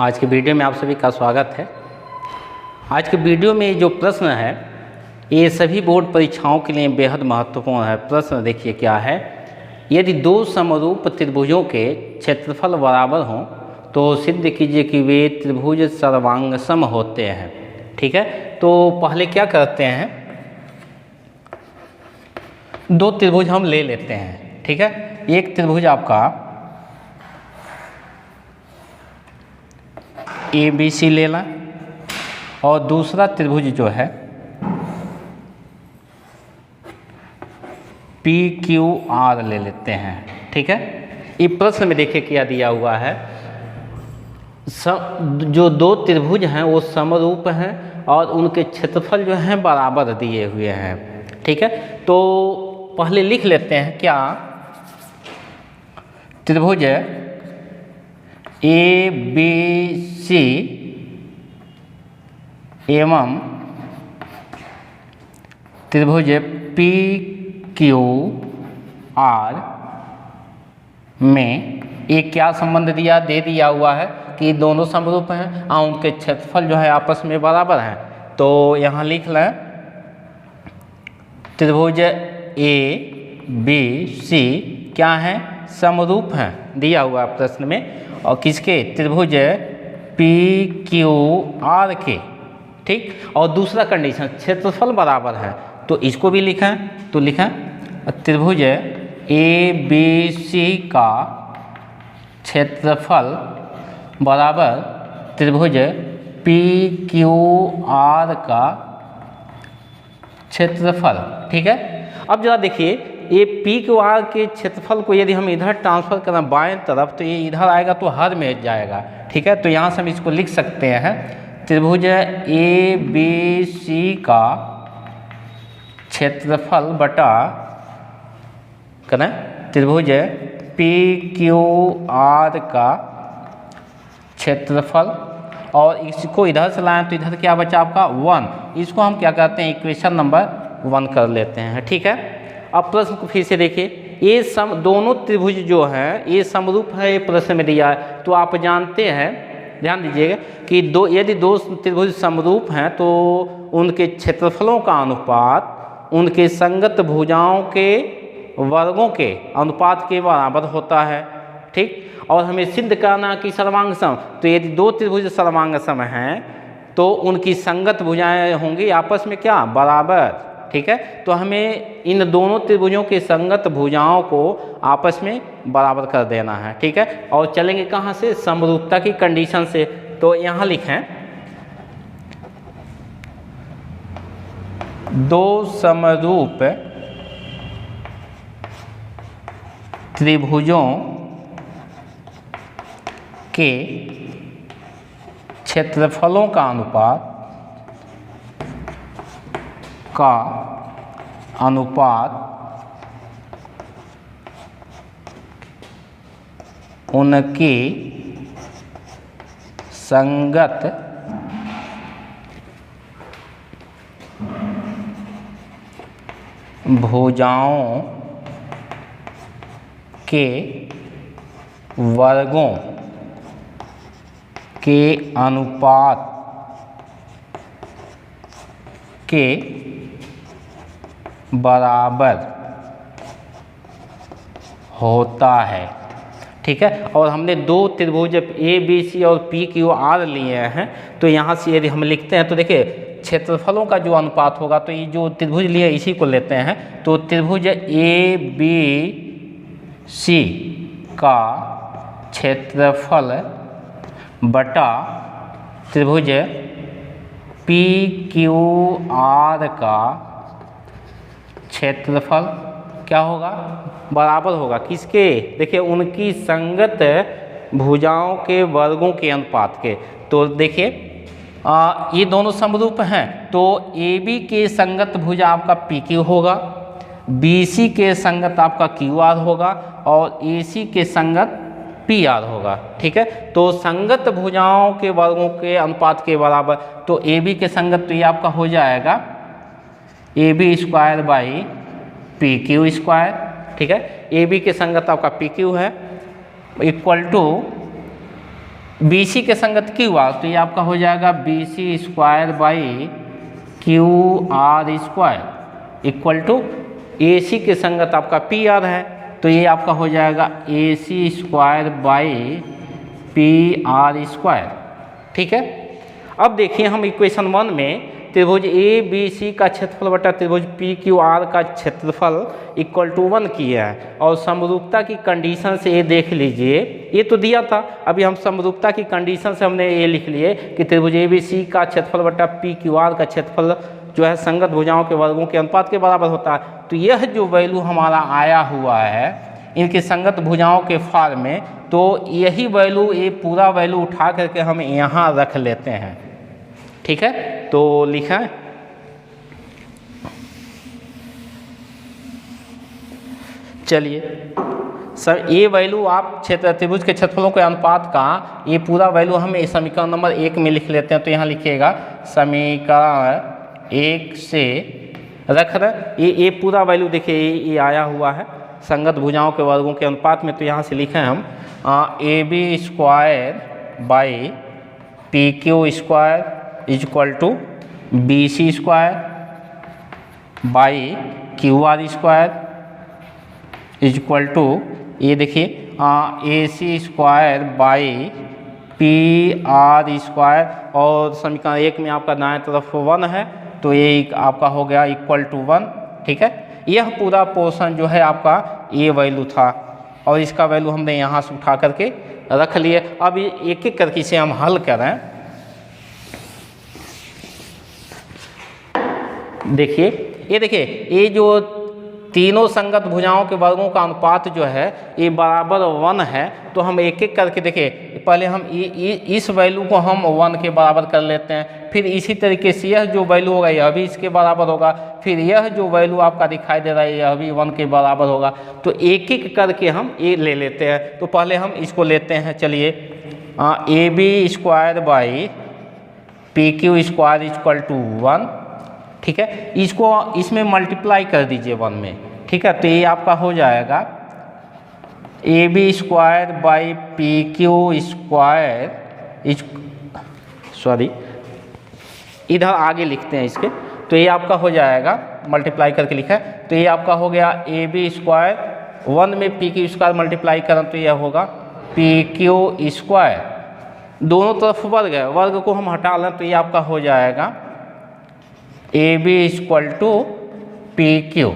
आज के वीडियो में आप सभी का स्वागत है। आज के वीडियो में जो प्रश्न है ये सभी बोर्ड परीक्षाओं के लिए बेहद महत्वपूर्ण है। प्रश्न देखिए क्या है, यदि दो समरूप त्रिभुजों के क्षेत्रफल बराबर हों तो सिद्ध कीजिए कि वे त्रिभुज सर्वांगसम होते हैं। ठीक है, तो पहले क्या करते हैं, दो त्रिभुज हम ले लेते हैं। ठीक है, एक त्रिभुज आपका ABC लेना और दूसरा त्रिभुज जो है PQR ले लेते हैं। ठीक है, ये प्रश्न में देखिए क्या दिया हुआ है, जो दो त्रिभुज हैं वो समरूप हैं और उनके क्षेत्रफल जो हैं बराबर दिए हुए हैं। ठीक है, तो पहले लिख लेते हैं क्या, त्रिभुज ABC एवं त्रिभुज PQR में एक क्या संबंध दे दिया हुआ है कि दोनों समरूप हैं और उनके क्षेत्रफल जो है आपस में बराबर हैं। तो यहाँ लिख लें त्रिभुज ABC क्या है, समरूप हैं, दिया हुआ प्रश्न में, और किसके, त्रिभुज PQR के। ठीक, और दूसरा कंडीशन क्षेत्रफल बराबर है, तो इसको भी लिखें, तो लिखें त्रिभुज ABC का क्षेत्रफल बराबर त्रिभुज PQR का क्षेत्रफल। ठीक है, अब जरा देखिए ये PQR के क्षेत्रफल को यदि हम इधर ट्रांसफर करें बाएं तरफ तो ये इधर आएगा तो हर में जाएगा। ठीक है, तो यहाँ से हम इसको लिख सकते हैं त्रिभुज ABC का क्षेत्रफल बटा करें त्रिभुज PQR का क्षेत्रफल, और इसको इधर से लाएं तो इधर क्या बचा आपका 1, इसको हम क्या कहते हैं, इक्वेशन नंबर 1 कर लेते हैं। ठीक है, अब प्रश्न को फिर से देखिए, ये दोनों त्रिभुज जो हैं ये समरूप है, ये प्रश्न में दिया है। तो आप जानते हैं, ध्यान दीजिएगा कि यदि दो त्रिभुज समरूप हैं तो उनके क्षेत्रफलों का अनुपात उनके संगत भुजाओं के वर्गों के अनुपात के बराबर होता है। ठीक, और हमें सिद्ध करना कि सर्वांगसम, तो यदि दो त्रिभुज सर्वांगसम हैं तो उनकी संगत भुजाएं होंगी आपस में क्या, बराबर। ठीक है, तो हमें इन दोनों त्रिभुजों के संगत भुजाओं को आपस में बराबर कर देना है। ठीक है, और चलेंगे कहाँ से, समरूपता की कंडीशन से। तो यहाँ लिखें दो समरूप त्रिभुजों के क्षेत्रफलों का अनुपात उनकी संगत भुजाओं के वर्गों के अनुपात के बराबर होता है। ठीक है, और हमने दो त्रिभुज ABC और PQR लिए हैं, तो यहाँ से यदि हम लिखते हैं तो देखिए क्षेत्रफलों का जो अनुपात होगा, तो ये जो त्रिभुज लिए इसी को लेते हैं, तो त्रिभुज ABC का क्षेत्रफल बटा त्रिभुज PQR का क्षेत्रफल क्या होगा, बराबर होगा किसके, देखिए उनकी संगत भुजाओं के वर्गों के अनुपात के। तो देखिए ये दोनों समरूप हैं, तो AB के संगत भुजा आपका PQ होगा, BC के संगत आपका QR होगा और AC के संगत PR होगा। ठीक है, तो संगत भुजाओं के वर्गों के अनुपात के बराबर, तो AB के संगत तो ये आपका हो जाएगा AB square by PQ square. ठीक है, AB के संगत आपका PQ है इक्वल टू बी सी के संगत क्यू आर, तो ये आपका हो जाएगा B C square by Q R square equal to A C के संगत आपका पी आर है, तो ये आपका हो जाएगा A C square by P R square. ठीक है, अब देखिए हम इक्वेशन 1 में त्रिभुज ए बी सी का क्षेत्रफल बटा त्रिभुज पी क्यू आर का क्षेत्रफल इक्वल टू 1 किया है, और समरूपता की कंडीशन से ये देख लीजिए, ये तो दिया था, अभी हम समरूपता की कंडीशन से हमने ये लिख लिए कि त्रिभुज ए बी सी का क्षेत्रफल बटा पी क्यू आर का क्षेत्रफल जो है संगत भुजाओं के वर्गों के अनुपात के बराबर होता है। तो यह जो वैल्यू हमारा आया हुआ है इनके संगत भुजाओं के फॉर्म में, तो यही वैल्यू, ये पूरा वैल्यू उठा करके हम यहाँ रख लेते हैं। ठीक है, तो लिखा है चलिए सर, ये वैल्यू आप क्षेत्र त्रिभुज के क्षेत्रफलों के अनुपात का ये पूरा वैल्यू हम इस समीकरण नंबर 1 में लिख लेते हैं। तो यहाँ लिखिएगा समीकरण 1 से रख रहे ये पूरा वैल्यू देखिए ये आया हुआ है संगत भुजाओं के वर्गों के अनुपात में। तो यहाँ से लिखे हम A B square by P Q square is equal to B C square by Q R square is equal to, ये देखिए A C square by P R square, और समीकरण 1 में आपका दाएं तरफ 1 है, तो ये आपका हो गया इक्वल टू 1। ठीक है, यह पूरा पोर्शन जो है आपका ये वैल्यू था, और इसका वैल्यू हमने यहाँ से उठा करके रख लिए। अब एक एक करके इसे हम हल करें। देखिए ये देखिए, ये जो तीनों संगत भुजाओं के वर्गों का अनुपात जो है ये बराबर 1 है, तो हम एक एक करके देखिए, पहले हम इस वैल्यू को हम 1 के बराबर कर लेते हैं, फिर इसी तरीके से यह जो वैल्यू होगा यह भी इसके बराबर होगा, फिर यह जो वैल्यू आपका दिखाई दे रहा है यह भी 1 के बराबर होगा। तो एक एक करके हम ये ले लेते हैं। तो पहले हम इसको लेते हैं, चलिए A B square by P Q square equal to 1। ठीक है, इसको इसमें मल्टीप्लाई कर दीजिए 1 में। ठीक है, तो ये आपका हो जाएगा A B square by P Q square sorry इधर आगे लिखते हैं इसके, तो ये आपका हो जाएगा मल्टीप्लाई करके लिखा है, तो ये आपका हो गया ए बी स्क्वायर 1 में पी क्यू स्क्वायर मल्टीप्लाई करें तो यह होगा पी क्यू स्क्वायर, दोनों तरफ वर्ग है, वर्ग को हम हटा लें तो ये आपका हो जाएगा A B equal to P Q.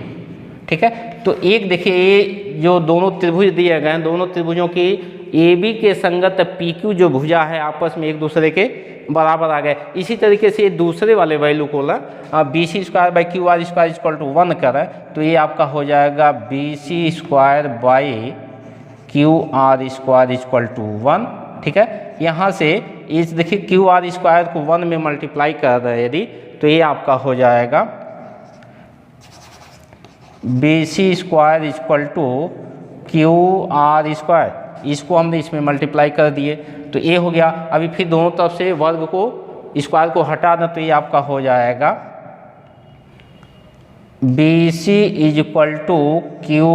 ठीक है, तो एक देखिए ये जो दोनों त्रिभुज दिए गए हैं, दोनों त्रिभुजों की ए बी के संगत पी क्यू जो भुजा है आपस में एक दूसरे के बराबर आ गए। इसी तरीके से दूसरे वाले वैल्यू को ना B C square by Q R square equal to 1 करें तो ये आपका हो जाएगा B C square by Q R square equal to 1। ठीक है, यहाँ से इस देखिए क्यू आर स्क्वायर को 1 में मल्टीप्लाई कर रहे हैं यदि, तो ये आपका हो जाएगा B C square equal to Q R square, इसको हमने इसमें मल्टीप्लाई कर दिए तो ये हो गया। अभी फिर दोनों तरफ से वर्ग को स्क्वायर को हटा दें तो ये आपका हो जाएगा B C is equal to Q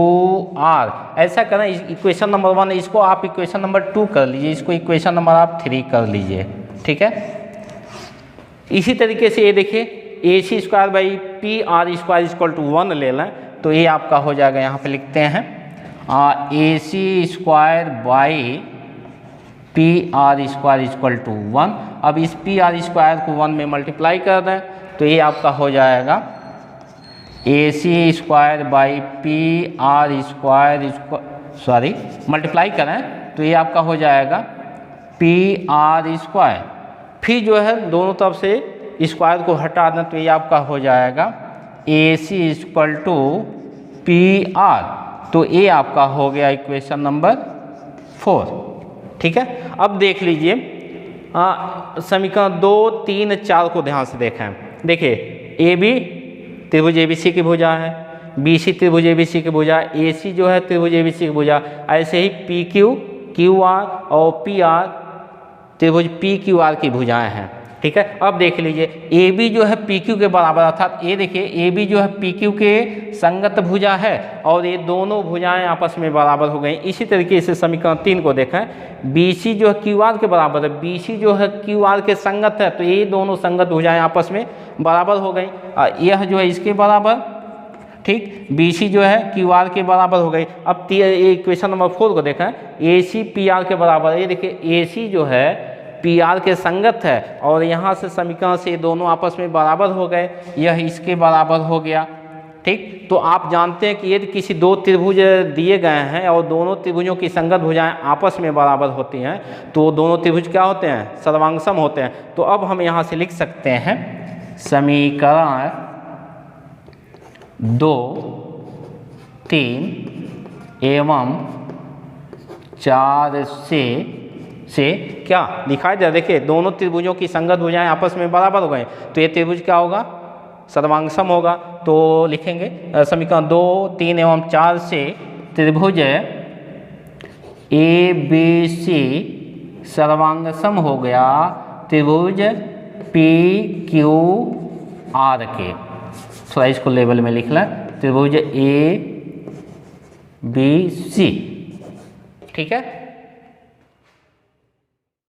R. ऐसा करें इक्वेशन नंबर 1 इसको आप इक्वेशन नंबर 2 कर लीजिए, इसको इक्वेशन नंबर आप 3 कर लीजिए। ठीक है, इसी तरीके से ये देखिए A C square by P R square equal to 1 ले लें तो ये आपका हो जाएगा, यहाँ पे लिखते हैं A C square by P R square equal to 1। अब इस पी आर स्क्वायर को 1 में मल्टीप्लाई कर दें तो ये आपका हो जाएगा A C square by P R square sorry multiply करें तो ये आपका हो जाएगा पी आर स्क्वायर, फिर जो है दोनों तरफ से स्क्वायर को हटा दें तो ये आपका हो जाएगा A C equal to P R, तो ये आपका हो गया इक्वेशन नंबर 4। ठीक है, अब देख लीजिए समीकरण 2, 3, 4 को ध्यान से देखें। देखिए ए बी त्रिभुज ए बी सी की भुजा है, बी सी त्रिभुज ए बी सी की भुजा, ए सी जो है त्रिभुज ए बी सी की भुजा, ऐसे ही पी क्यू आर और पी आर त्रिभुज पी क्यू आर की भुजाएँ हैं। ठीक है। अब देख लीजिए ए बी जो है पी क्यू के बराबर, अर्थात ये देखिए ए बी जो है पी क्यू के संगत भुजा है और ये दोनों भुजाएं आपस में बराबर हो गई। इसी तरीके से समीकरण 3 को देखें, बी सी जो है क्यू आर के बराबर है, बी सी जो है क्यू आर के संगत है, तो ये दोनों संगत भुजाएं आपस में बराबर हो गई। यह जो है इसके बराबर, ठीक, बी सी जो है क्यू आर के बराबर हो गई। अब इक्वेशन नंबर 4 को देखें, ए सी पी आर के बराबर है। ये देखिए ए सी जो है पी आर के संगत है और यहाँ से समीकरण से दोनों आपस में बराबर हो गए, यह इसके बराबर हो गया। ठीक, तो आप जानते हैं कि यदि किसी दो त्रिभुज दिए गए हैं और दोनों त्रिभुजों की संगत भुजाएं आपस में बराबर होती हैं तो दोनों त्रिभुज क्या होते हैं, सर्वांगसम होते हैं। तो अब हम यहाँ से लिख सकते हैं समीकरण 2, 3 एवं 4 से क्या दिखाई दे, देखिए दोनों त्रिभुजों की संगत भुजाएं आपस में बराबर हो गए, तो ये त्रिभुज क्या होगा, सर्वांगसम होगा। तो लिखेंगे समीकरण 2, 3 एवं 4 से त्रिभुज ए बी सी सर्वांगसम हो गया त्रिभुज पी क्यू आर के। थोड़ा इसको लेवल में लिख लें, त्रिभुज ए बी सी, ठीक है।